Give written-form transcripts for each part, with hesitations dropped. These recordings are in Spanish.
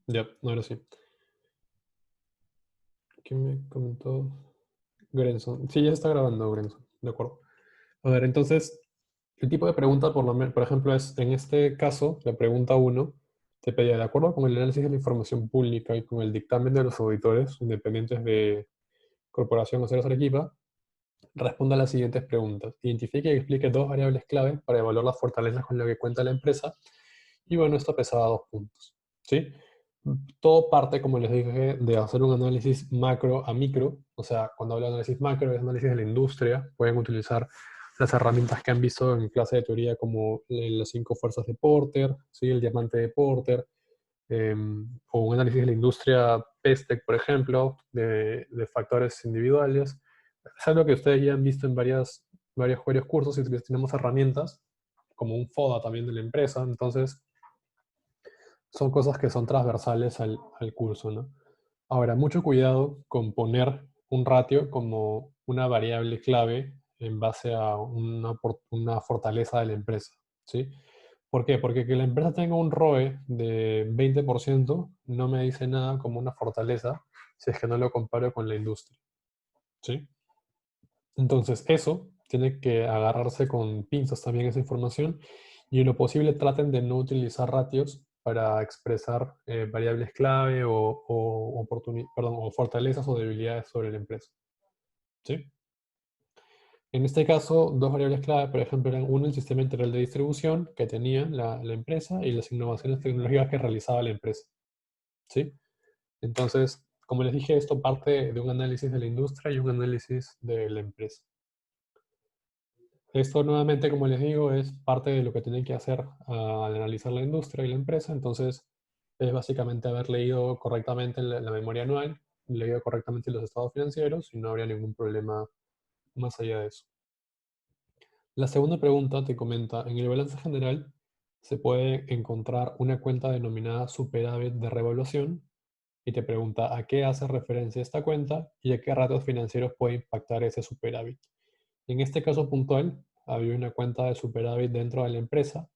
Ya, ahora sí. ¿Quién me comentó? Grenson. Sí, ya se está grabando, Grenson. De acuerdo. A ver, entonces, el tipo de pregunta, por ejemplo, es, en este caso, la pregunta uno te pedía, de acuerdo con el análisis de la información pública y con el dictamen de los auditores independientes de Corporación Aceros Arequipa, responda a las siguientes preguntas. Identifique y explique dos variables clave para evaluar las fortalezas con las que cuenta la empresa. Y bueno, esto pesaba 2 puntos. ¿Sí? Todo parte, como les dije, de hacer un análisis macro a micro. O sea, cuando hablo de análisis macro, es análisis de la industria. Pueden utilizar las herramientas que han visto en clase de teoría como las 5 fuerzas de Porter, ¿sí? El diamante de Porter, o un análisis de la industria PESTEC, por ejemplo, de factores individuales. Es algo que ustedes ya han visto en varios cursos y tenemos herramientas, como un FODA también de la empresa. Entonces, son cosas que son transversales al curso, ¿no? Ahora, mucho cuidado con poner un ratio como una variable clave en base a una fortaleza de la empresa, ¿sí? ¿Por qué? Porque que la empresa tenga un ROE de 20% no me dice nada como una fortaleza si es que no lo comparo con la industria, ¿sí? Entonces, eso tiene que agarrarse con pinzas también esa información y en lo posible traten de no utilizar ratios para expresar variables clave o fortalezas o debilidades sobre la empresa, ¿sí? En este caso, dos variables clave, por ejemplo, eran uno, el sistema integral de distribución que tenía la empresa y las innovaciones tecnológicas que realizaba la empresa, ¿sí? Entonces, como les dije, esto parte de un análisis de la industria y un análisis de la empresa. Esto nuevamente, como les digo, es parte de lo que tienen que hacer al analizar la industria y la empresa. Entonces, es básicamente haber leído correctamente la memoria anual, leído correctamente los estados financieros y no habría ningún problema más allá de eso. La segunda pregunta te comenta, en el balance general se puede encontrar una cuenta denominada superávit de revaluación y te pregunta a qué hace referencia esta cuenta y a qué ratios financieros puede impactar ese superávit. En este caso puntual, había una cuenta de superávit dentro de la empresa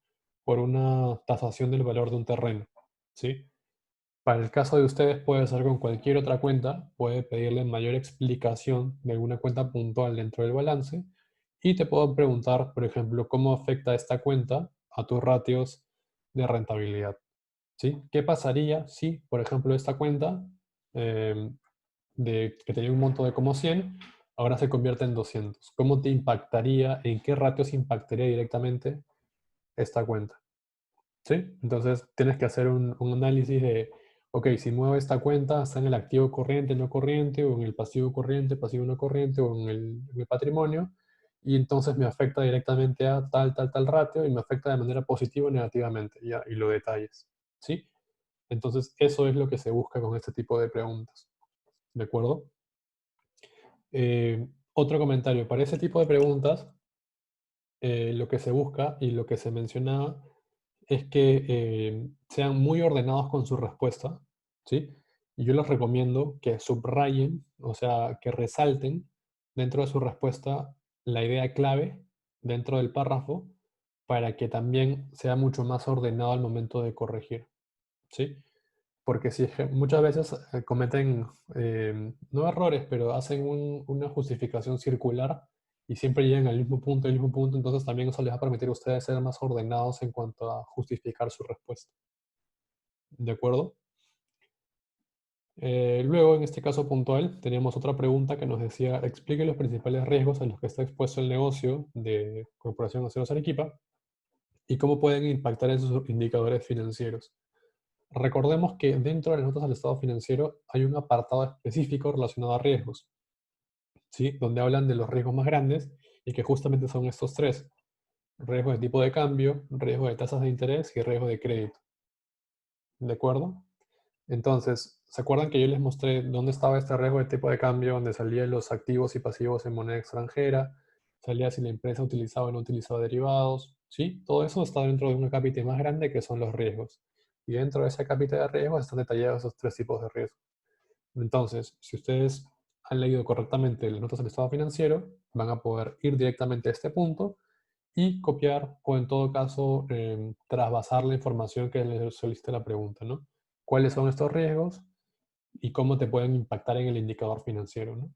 por una tasación del valor de un terreno, ¿sí? Para el caso de ustedes puede ser con cualquier otra cuenta, puede pedirle mayor explicación de alguna cuenta puntual dentro del balance y te puedo preguntar, por ejemplo, cómo afecta esta cuenta a tus ratios de rentabilidad, ¿sí? ¿Qué pasaría si, por ejemplo, esta cuenta eh, que tenía un monto de como 100, ahora se convierte en 200? ¿Cómo te impactaría, en qué ratios impactaría directamente esta cuenta? ¿Sí? Entonces tienes que hacer un análisis de, ok, si muevo esta cuenta, está en el activo corriente, no corriente, o en el pasivo corriente, pasivo no corriente, o en el patrimonio, y entonces me afecta directamente a tal ratio, y me afecta de manera positiva o negativamente, ya, y lo detalles, ¿sí? Entonces eso es lo que se busca con este tipo de preguntas, ¿de acuerdo? Otro comentario, para ese tipo de preguntas, lo que se busca y lo que se mencionaba es que sean muy ordenados con su respuesta, ¿sí? Y yo les recomiendo que subrayen, o sea, que resalten dentro de su respuesta la idea clave dentro del párrafo para que también sea mucho más ordenado al momento de corregir, ¿sí? Porque si muchas veces cometen, no errores, pero hacen una justificación circular y siempre llegan al mismo punto, entonces también eso les va a permitir a ustedes ser más ordenados en cuanto a justificar su respuesta. ¿De acuerdo? Luego, en este caso puntual, teníamos otra pregunta que nos decía, explique los principales riesgos a los que está expuesto el negocio de Corporación Aceros Arequipa y cómo pueden impactar en sus indicadores financieros. Recordemos que dentro de las notas del estado financiero hay un apartado específico relacionado a riesgos, ¿sí? Donde hablan de los riesgos más grandes y que justamente son estos tres: riesgo de tipo de cambio, riesgo de tasas de interés y riesgo de crédito. ¿De acuerdo? Entonces, ¿se acuerdan que yo les mostré dónde estaba este riesgo de tipo de cambio, donde salían los activos y pasivos en moneda extranjera, salía si la empresa utilizaba o no utilizaba derivados? ¿Sí? Todo eso está dentro de una cápita más grande que son los riesgos. Y dentro de esa cápita de riesgos están detallados esos tres tipos de riesgos. Entonces, si ustedes han leído correctamente las notas del estado financiero, van a poder ir directamente a este punto y copiar o en todo caso trasvasar la información que les solicita la pregunta, ¿no? cuáles son estos riesgos y cómo te pueden impactar en el indicador financiero, ¿no?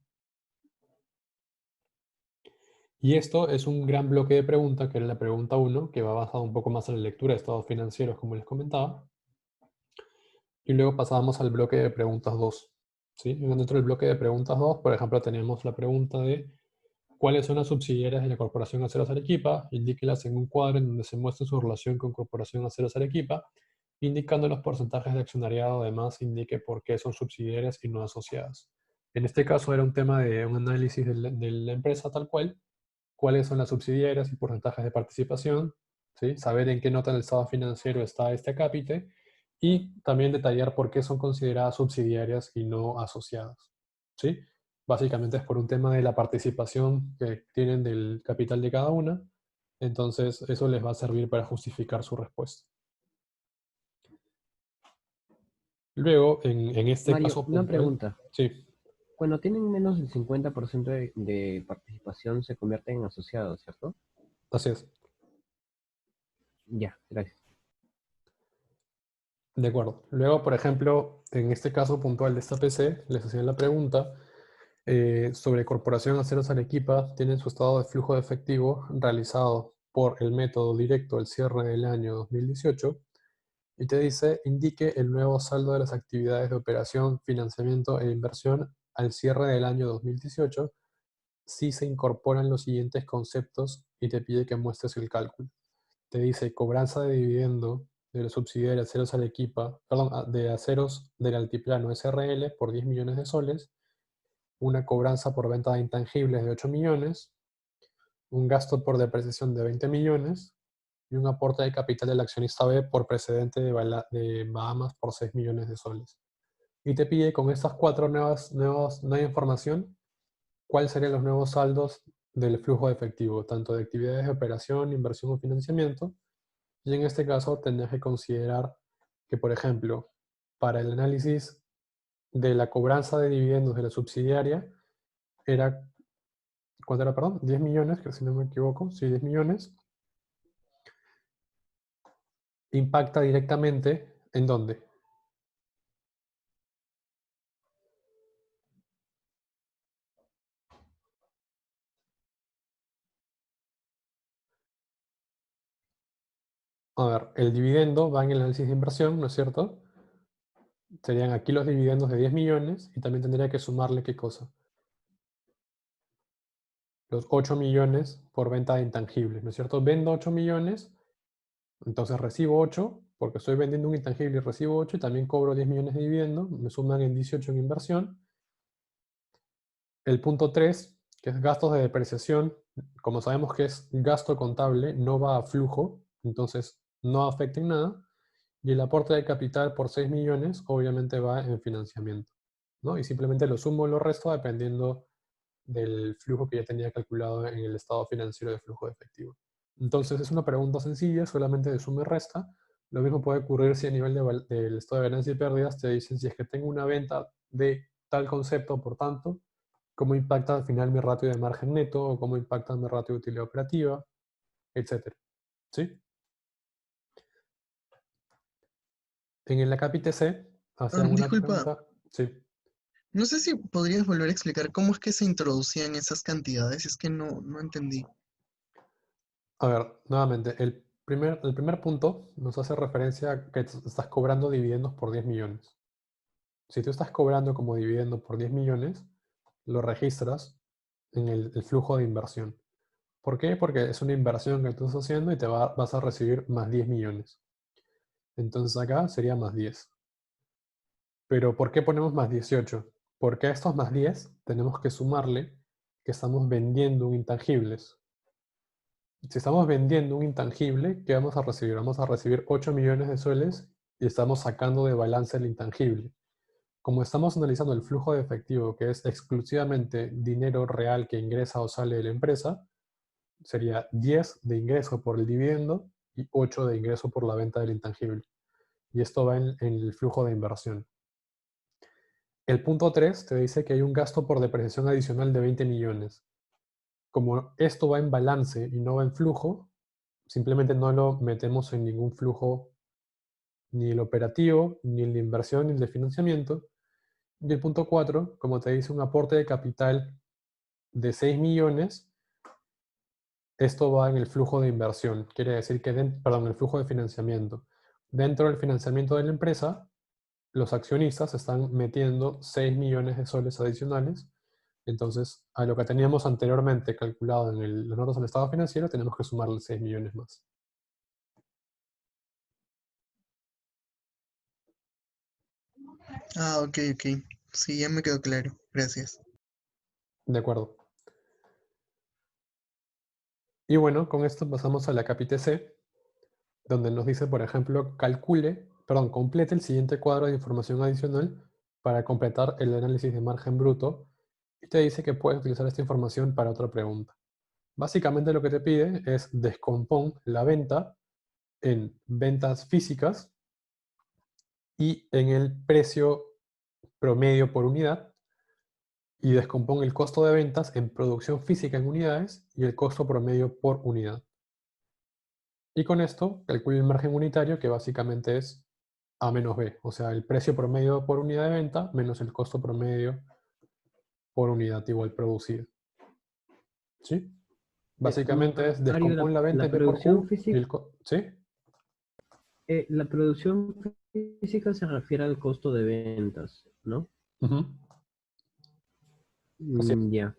Y esto es un gran bloque de preguntas, que era la pregunta 1, que va basado un poco más en la lectura de estados financieros, como les comentaba. Y luego pasábamos al bloque de preguntas 2. ¿Sí? Dentro del bloque de preguntas 2, por ejemplo, tenemos la pregunta de ¿cuáles son las subsidiarias de la Corporación Aceros Arequipa? Indíquelas en un cuadro en donde se muestre su relación con Corporación Aceros Arequipa, indicando los porcentajes de accionariado. Además, indique por qué son subsidiarias y no asociadas. En este caso era un tema de un análisis de la empresa tal cual, cuáles son las subsidiarias y porcentajes de participación, ¿sí? Saber en qué nota del estado financiero está este acápite y también detallar por qué son consideradas subsidiarias y no asociadas, ¿sí? Básicamente es por un tema de la participación que tienen del capital de cada una, entonces eso les va a servir para justificar su respuesta. Luego, en este Mario, caso una puntual, pregunta. sí, Cuando tienen menos del 50% de participación, se convierten en asociados, ¿cierto? así es. Ya, gracias. De acuerdo. Luego, por ejemplo, en este caso puntual de esta PC, les hacían la pregunta sobre Corporación Aceros Arequipa, tienen su estado de flujo de efectivo realizado por el método directo al cierre del año 2018 y te dice, indique el nuevo saldo de las actividades de operación, financiamiento e inversión al cierre del año 2018 si se incorporan los siguientes conceptos y te pide que muestres el cálculo. Te dice cobranza de dividendo de la subsidiaria Aceros Arequipa, perdón, de Aceros del Altiplano SRL por 10 millones de soles, una cobranza por venta de intangibles de 8 millones, un gasto por depreciación de 20 millones y un aporte de capital del accionista B por precedente de Bahamas por 6 millones de soles. Y te pide con estas cuatro nueva información, cuáles serían los nuevos saldos del flujo de efectivo, tanto de actividades de operación, inversión o financiamiento. Y en este caso tendrías que considerar que, por ejemplo, para el análisis de la cobranza de dividendos de la subsidiaria, era, ¿cuánto era, perdón? 10 millones, que si no me equivoco, sí, 10 millones, impacta directamente ¿en dónde? A ver, el dividendo va en el análisis de inversión, ¿no es cierto? Serían aquí los dividendos de 10 millones y también tendría que sumarle ¿qué cosa? Los 8 millones por venta de intangibles, ¿no es cierto? Vendo 8 millones, entonces recibo 8 porque estoy vendiendo un intangible y recibo 8 y también cobro 10 millones de dividendo, me suman en 18 en inversión. El punto 3, que es gastos de depreciación, como sabemos que es gasto contable, no va a flujo, entonces no afecta en nada. Y el aporte de capital por 6 millones obviamente va en financiamiento, ¿no? Y simplemente lo sumo o lo resto dependiendo del flujo que ya tenía calculado en el estado financiero de flujo de efectivo. Entonces es una pregunta sencilla, solamente de suma y resta. Lo mismo puede ocurrir si a nivel del estado de ganancias y pérdidas te dicen si es que tengo una venta de tal concepto, por tanto, cómo impacta al final mi ratio de margen neto o cómo impacta mi ratio de utilidad operativa, etcétera. ¿Sí? En el Acapite C hacían una Disculpa, pregunta. Sí. no sé si podrías volver a explicar cómo es que se introducían esas cantidades, es que no entendí. A ver, nuevamente, el primer punto nos hace referencia a que estás cobrando dividendos por 10 millones. Si tú estás cobrando como dividendo por 10 millones, lo registras en el flujo de inversión. ¿Por qué? Porque es una inversión que tú estás haciendo y vas a recibir más 10 millones. Entonces acá sería más 10. Pero ¿por qué ponemos más 18? Porque a estos más 10 tenemos que sumarle que estamos vendiendo un intangibles. Si estamos vendiendo un intangible, ¿qué vamos a recibir? Vamos a recibir 8 millones de soles y estamos sacando de balance el intangible. Como estamos analizando el flujo de efectivo, que es exclusivamente dinero real que ingresa o sale de la empresa, sería 10 de ingreso por el dividendo y 8 de ingreso por la venta del intangible. Y esto va en el flujo de inversión. El punto 3 te dice que hay un gasto por depreciación adicional de 20 millones. Como esto va en balance y no va en flujo, simplemente no lo metemos en ningún flujo ni el operativo, ni el de inversión, ni el de financiamiento. Y el punto 4, como te dice, un aporte de capital de 6 millones. Esto va en el flujo de inversión, quiere decir que, perdón, el flujo de financiamiento. Dentro del financiamiento de la empresa, los accionistas están metiendo 6 millones de soles adicionales. Entonces, a lo que teníamos anteriormente calculado en los notas del estado financiero, tenemos que sumarle 6 millones más. Ah, ok, ok. Sí, ya me quedó claro. Gracias. De acuerdo. Y bueno, con esto pasamos a la capite C, donde nos dice, por ejemplo, complete el siguiente cuadro de información adicional para completar el análisis de margen bruto, y te dice que puedes utilizar esta información para otra pregunta. Básicamente lo que te pide es descompón la venta en ventas físicas y en el precio promedio por unidad, y descompón el costo de ventas en producción física en unidades y el costo promedio por unidad. Y con esto calcula el margen unitario, que básicamente es A menos B, o sea, el precio promedio por unidad de venta menos el costo promedio por unidad igual producida. ¿Sí? Básicamente es Mario, descompón la venta la en P por producción Q y física, ¿sí? la producción física se refiere al costo de ventas, ¿no? Ujú. Así es. Ya.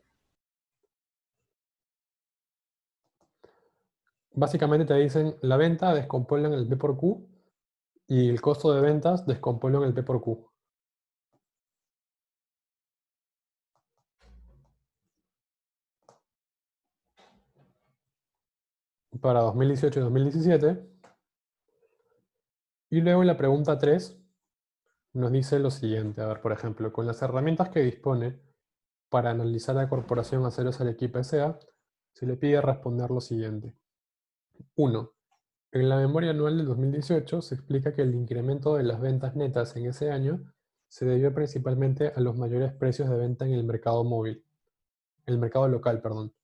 Básicamente te dicen la venta descomponla en el P por Q y el costo de ventas descomponlo en el P por Q. Para 2018 y 2017. Y luego en la pregunta 3 nos dice lo siguiente. A ver, por ejemplo, con las herramientas que dispone para analizar la corporación Aceros Arequipa S.A., se le pide responder lo siguiente. 1. En la memoria anual del 2018 se explica que el incremento de las ventas netas en ese año se debió principalmente a los mayores precios de venta en el mercado local, perdón.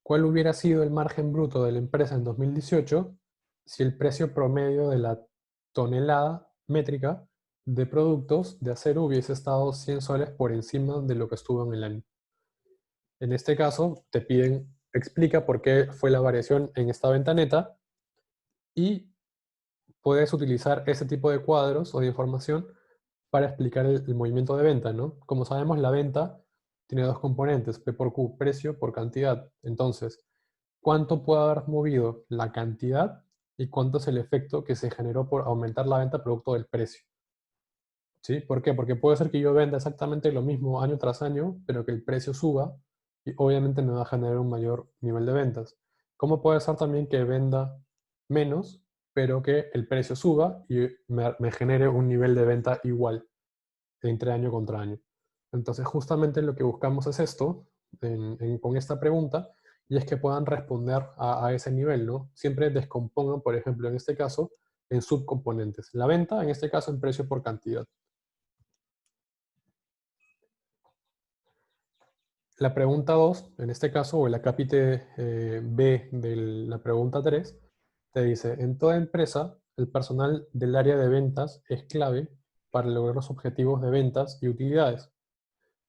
¿Cuál hubiera sido el margen bruto de la empresa en 2018 si el precio promedio de la tonelada métrica de productos de acero hubiese estado 100 soles por encima de lo que estuvo en el año? En este caso, te piden, explica por qué fue la variación en esta venta neta, y puedes utilizar ese tipo de cuadros o de información para explicar el movimiento de venta, ¿no? Como sabemos, la venta tiene dos componentes, P por Q, precio por cantidad. Entonces, ¿cuánto puede haber movido la cantidad y cuánto es el efecto que se generó por aumentar la venta producto del precio? ¿Sí? ¿Por qué? Porque puede ser que yo venda exactamente lo mismo año tras año, pero que el precio suba y obviamente me va a generar un mayor nivel de ventas. ¿Cómo puede ser también que venda menos, pero que el precio suba y me genere un nivel de venta igual entre año contra año? Entonces, justamente lo que buscamos es esto con esta pregunta, y es que puedan responder a ese nivel, ¿no? Siempre descompongan, por ejemplo, en este caso, en subcomponentes. La venta, en este caso, en precio por cantidad. La pregunta 2, en este caso, o la capite B de la pregunta 3, te dice, en toda empresa, el personal del área de ventas es clave para lograr los objetivos de ventas y utilidades,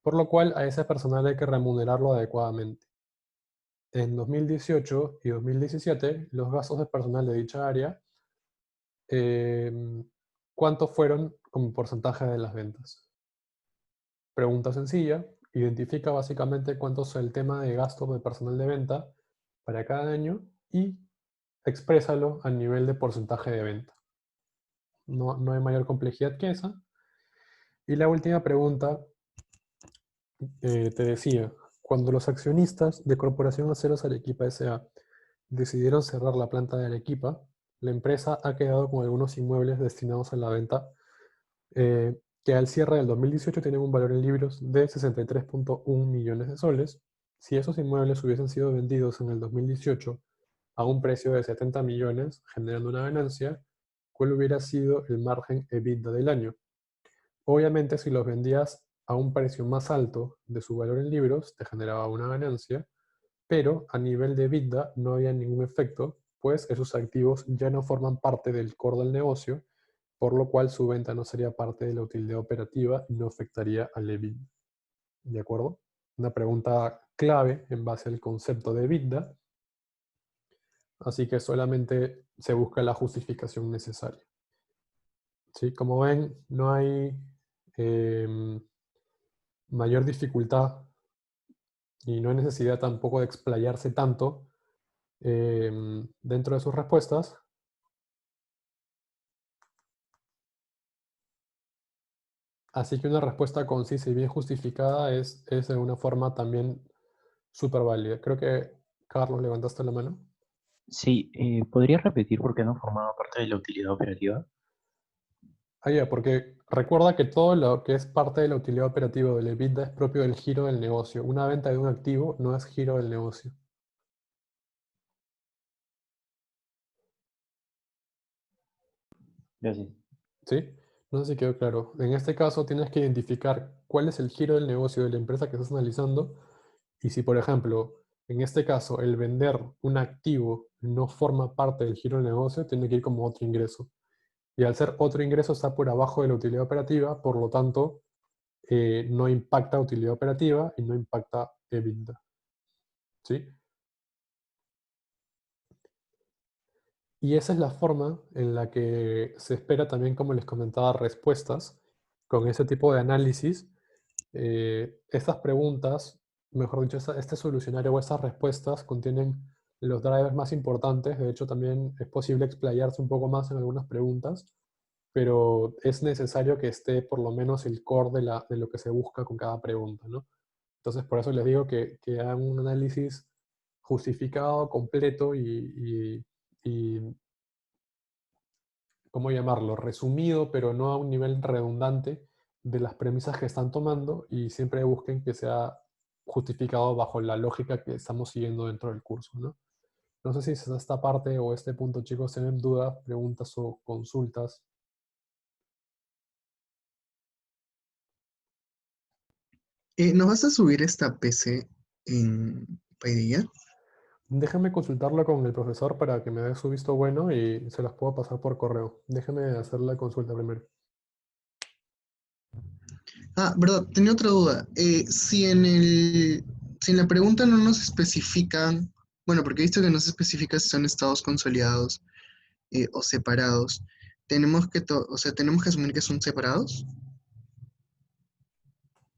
por lo cual a ese personal hay que remunerarlo adecuadamente. En 2018 y 2017, los gastos de personal de dicha área, eh, ¿cuántos fueron como porcentaje de las ventas? Pregunta sencilla, identifica básicamente cuánto es el tema de gastos de personal de venta para cada año y exprésalo a nivel de porcentaje de venta. No hay mayor complejidad que esa. Y la última pregunta, te decía, cuando los accionistas de Corporación Aceros Arequipa S.A. decidieron cerrar la planta de Arequipa, la empresa ha quedado con algunos inmuebles destinados a la venta, que al cierre del 2018 tienen un valor en libros de 63.1 millones de soles. Si esos inmuebles hubiesen sido vendidos en el 2018 a un precio de 70 millones, generando una ganancia, ¿cuál hubiera sido el margen EBITDA del año? Obviamente, si los vendías a un precio más alto de su valor en libros, te generaba una ganancia, pero a nivel de EBITDA no había ningún efecto, pues esos activos ya no forman parte del core del negocio, por lo cual su venta no sería parte de la utilidad operativa y no afectaría al EBITDA. ¿De acuerdo? Una pregunta clave en base al concepto de EBITDA, así que solamente se busca la justificación necesaria. ¿Sí? Como ven, no hay mayor dificultad y no hay necesidad tampoco de explayarse tanto dentro de sus respuestas. Así que una respuesta concisa y bien justificada es de una forma también súper válida. Creo que, Carlos, levantaste la mano. Sí, ¿podrías repetir por qué no formaba parte de la utilidad operativa? Ah, ya, porque recuerda que todo lo que es parte de la utilidad operativa del EBITDA es propio del giro del negocio. Una venta de un activo no es giro del negocio. Gracias. ¿Sí? No sé si quedó claro. En este caso tienes que identificar cuál es el giro del negocio de la empresa que estás analizando y si, por ejemplo, en este caso el vender un activo no forma parte del giro del negocio, tiene que ir como otro ingreso. Y al ser otro ingreso está por abajo de la utilidad operativa, por lo tanto, no impacta utilidad operativa y no impacta EBITDA. ¿Sí? Y esa es la forma en la que se espera también, como les comentaba, respuestas con ese tipo de análisis. Estas preguntas, mejor dicho, este solucionario o estas respuestas contienen los drivers más importantes. De hecho, también es posible explayarse un poco más en algunas preguntas, pero es necesario que esté por lo menos el core de lo que se busca con cada pregunta, ¿no? Entonces, por eso les digo que hagan un análisis justificado, completo y ¿cómo llamarlo? Resumido, pero no a un nivel redundante de las premisas que están tomando y siempre busquen que sea justificado bajo la lógica que estamos siguiendo dentro del curso, ¿no? No sé si esta parte o este punto, chicos, tienen dudas, preguntas o consultas. ¿Nos vas a subir esta PC en Paidilla? Déjenme consultarlo con el profesor para que me dé su visto bueno y se las puedo pasar por correo. Déjenme hacer la consulta primero. Ah, verdad, tenía otra duda. Si en la pregunta no nos especifican, bueno, porque he visto que no se especifica si son estados consolidados o separados, o sea, tenemos que asumir que son separados.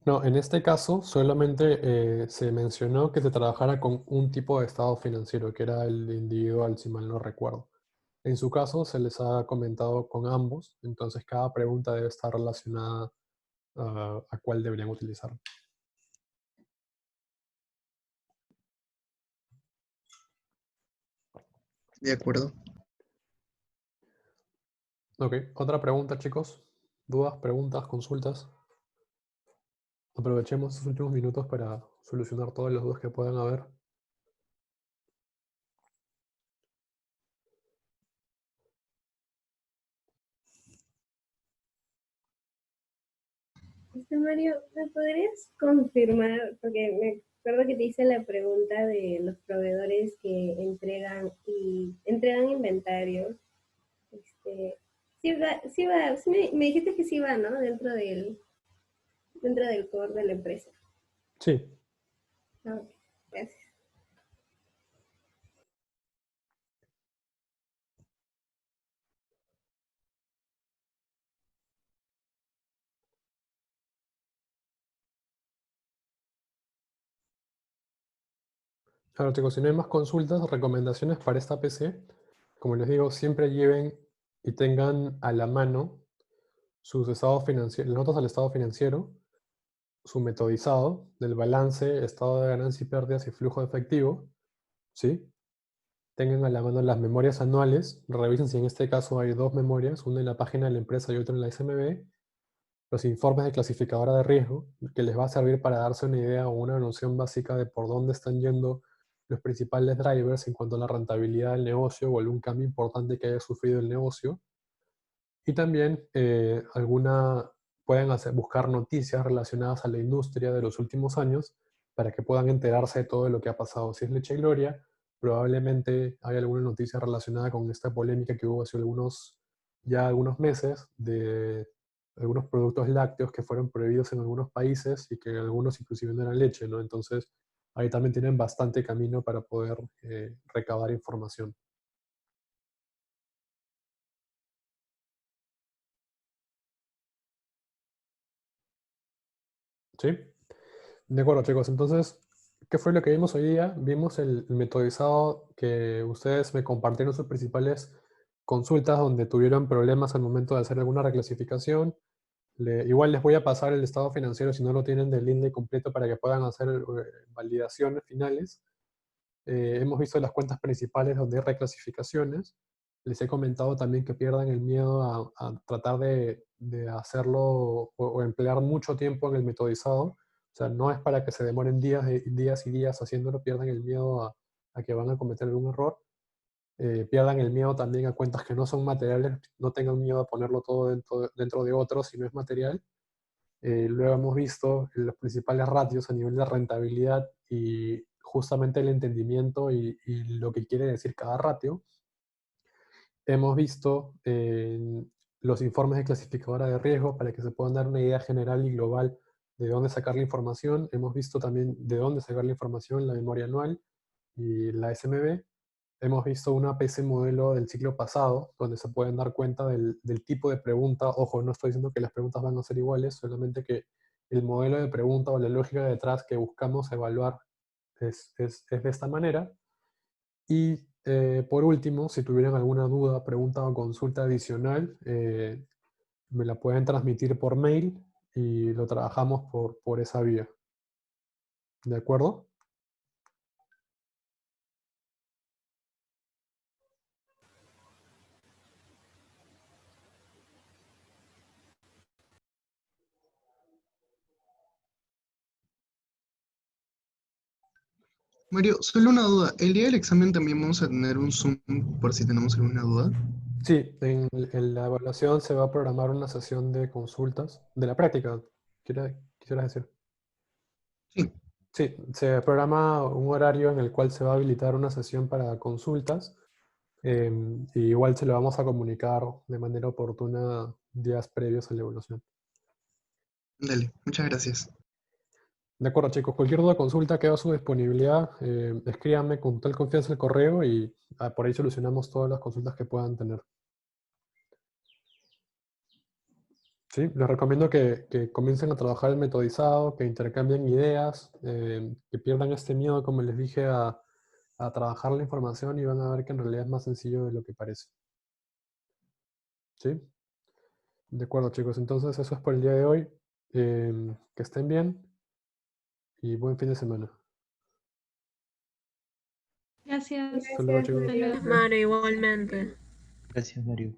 No, en este caso solamente se mencionó que se trabajara con un tipo de estado financiero, que era el individual, si mal no recuerdo. En su caso se les ha comentado con ambos, entonces cada pregunta debe estar relacionada a cuál deberían utilizar. De acuerdo. Ok, otra pregunta, chicos. ¿Dudas, preguntas, consultas? Aprovechemos estos últimos minutos para solucionar todas las dudas que puedan haber. Mario, ¿me podrías confirmar? Porque me acuerdo que te hice la pregunta de los proveedores que entregan inventarios. Este, sí me dijiste que sí va, ¿no? Dentro del core de la empresa. Sí, Ah, ok, gracias. claro, chicos, si no hay más consultas, recomendaciones para esta PC, como les digo, siempre lleven y tengan a la mano sus estados financieros, las notas al estado financiero, su metodizado del balance, estado de ganancias y pérdidas y flujo de efectivo, ¿sí? Tengan a la mano las memorias anuales, revisen si en este caso hay dos memorias, una en la página de la empresa y otra en la SMB, los informes de clasificadora de riesgo, que les va a servir para darse una idea o una noción básica de por dónde están yendo los principales drivers en cuanto a la rentabilidad del negocio o algún cambio importante que haya sufrido el negocio. Y también pueden buscar noticias relacionadas a la industria de los últimos años para que puedan enterarse de todo lo que ha pasado. Si es Leche y Gloria, probablemente hay alguna noticia relacionada con esta polémica que hubo hace algunos ya algunos meses de algunos productos lácteos que fueron prohibidos en algunos países y que algunos inclusive no eran leche, ¿no? Entonces, ahí también tienen bastante camino para poder recabar información. ¿Sí? De acuerdo, chicos. Entonces, ¿qué fue lo que vimos hoy día? Vimos el metodizado que ustedes me compartieron sus principales consultas donde tuvieron problemas al momento de hacer alguna reclasificación. Igual les voy a pasar el estado financiero si no lo tienen del INDE completo para que puedan hacer validaciones finales. Hemos visto las cuentas principales donde hay reclasificaciones. Les he comentado también que pierdan el miedo a tratar de hacerlo o emplear mucho tiempo en el metodizado. O sea, no es para que se demoren días y días haciéndolo, pierdan el miedo a que van a cometer algún error. Pierdan el miedo también a cuentas que no son materiales, no tengan miedo a ponerlo todo dentro de otros si no es material. Luego hemos visto los principales ratios a nivel de rentabilidad y justamente el entendimiento y lo que quiere decir cada ratio. Hemos visto los informes de clasificadora de riesgo para que se puedan dar una idea general y global de dónde sacar la información. Hemos visto también de dónde sacar la información, la memoria anual y la SMB. Hemos visto una APS modelo del ciclo pasado, donde se pueden dar cuenta del tipo de pregunta. Ojo, no estoy diciendo que las preguntas van a ser iguales, solamente que el modelo de pregunta o la lógica detrás que buscamos evaluar es de esta manera. Y por último, si tuvieran alguna duda, pregunta o consulta adicional, me la pueden transmitir por mail y lo trabajamos por esa vía. ¿De acuerdo? Mario, solo una duda. El día del examen también vamos a tener un Zoom por si tenemos alguna duda. Sí, en la evaluación se va a programar una sesión de consultas, de la práctica, quisieras decir. Sí, Sí, se programa un horario en el cual se va a habilitar una sesión para consultas. Y igual se lo vamos a comunicar de manera oportuna días previos a la evaluación. dale, muchas gracias. De acuerdo, chicos. Cualquier duda o consulta queda a su disponibilidad. Escríbanme con total confianza el correo y por ahí solucionamos todas las consultas que puedan tener. ¿Sí? Les recomiendo que comiencen a trabajar el metodizado, que intercambien ideas, que pierdan este miedo, como les dije, a trabajar la información y van a ver que en realidad es más sencillo de lo que parece. ¿Sí? De acuerdo, chicos. Entonces, eso es por el día de hoy. Que estén bien y buen fin de semana. Gracias. Hasta luego, chicos. Gracias, Mario. Mario, igualmente. Gracias, Mario.